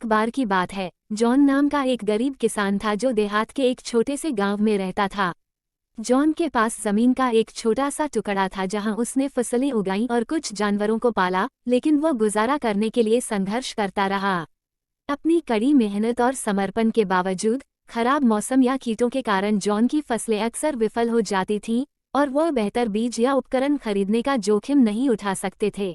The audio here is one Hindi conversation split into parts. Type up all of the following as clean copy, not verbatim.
एक बार की बात है, जॉन नाम का एक गरीब किसान था जो देहात के एक छोटे से गांव में रहता था। जॉन के पास जमीन का एक छोटा सा टुकड़ा था जहां उसने फसलें उगाई और कुछ जानवरों को पाला, लेकिन वह गुजारा करने के लिए संघर्ष करता रहा। अपनी कड़ी मेहनत और समर्पण के बावजूद खराब मौसम या कीटों के कारण जॉन की फसलें अक्सर विफल हो जाती थीं और वह बेहतर बीज या उपकरण खरीदने का जोखिम नहीं उठा सकते थे।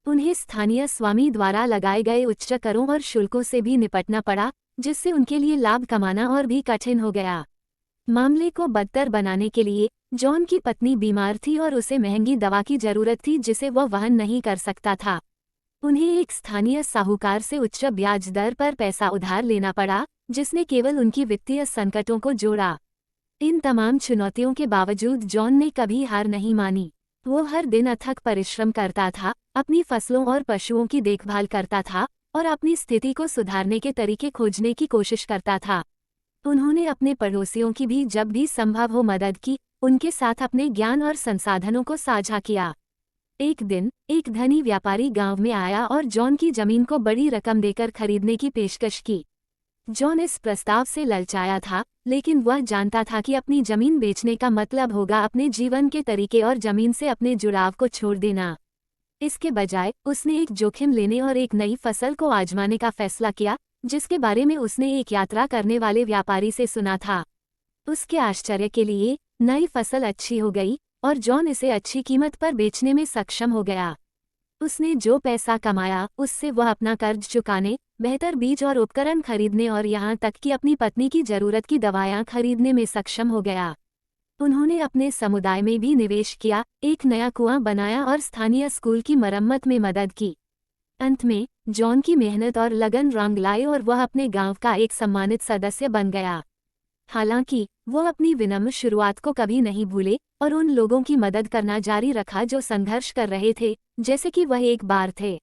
उन्हें स्थानीय स्वामी द्वारा लगाए गए उच्च करों और शुल्कों से भी निपटना पड़ा, जिससे उनके लिए लाभ कमाना और भी कठिन हो गया। मामले को बदतर बनाने के लिए जॉन की पत्नी बीमार थी और उसे महंगी दवा की जरूरत थी जिसे वह वहन नहीं कर सकता था। उन्हें एक स्थानीय साहूकार से उच्च ब्याज दर पर पैसा उधार लेना पड़ा, जिसने केवल उनकी वित्तीय संकटों को जोड़ा। इन तमाम चुनौतियों के बावजूद जॉन ने कभी हार नहीं मानी। वो हर दिन अथक परिश्रम करता था, अपनी फसलों और पशुओं की देखभाल करता था और अपनी स्थिति को सुधारने के तरीके खोजने की कोशिश करता था। उन्होंने अपने पड़ोसियों की भी जब भी संभव हो मदद की, उनके साथ अपने ज्ञान और संसाधनों को साझा किया। एक दिन एक धनी व्यापारी गांव में आया और जॉन की जमीन को बड़ी रकम देकर खरीदने की पेशकश की। जॉन इस प्रस्ताव से ललचाया था, लेकिन वह जानता था कि अपनी जमीन बेचने का मतलब होगा अपने जीवन के तरीके और जमीन से अपने जुड़ाव को छोड़ देना। इसके बजाय उसने एक जोखिम लेने और एक नई फसल को आजमाने का फैसला किया, जिसके बारे में उसने एक यात्रा करने वाले व्यापारी से सुना था। उसके आश्चर्य के लिए नई फसल अच्छी हो गई और जॉन इसे अच्छी कीमत पर बेचने में सक्षम हो गया। उसने जो पैसा कमाया उससे वह अपना कर्ज चुकाने, बेहतर बीज और उपकरण खरीदने और यहाँ तक कि अपनी पत्नी की जरूरत की दवाएं खरीदने में सक्षम हो गया। उन्होंने अपने समुदाय में भी निवेश किया, एक नया कुआं बनाया और स्थानीय स्कूल की मरम्मत में मदद की। अंत में जॉन की मेहनत और लगन रंग लाए और वह अपने गांव का एक सम्मानित सदस्य बन गया। हालांकि वह अपनी विनम्र शुरुआत को कभी नहीं भूले और उन लोगों की मदद करना जारी रखा जो संघर्ष कर रहे थे, जैसे कि वह एक बार थे।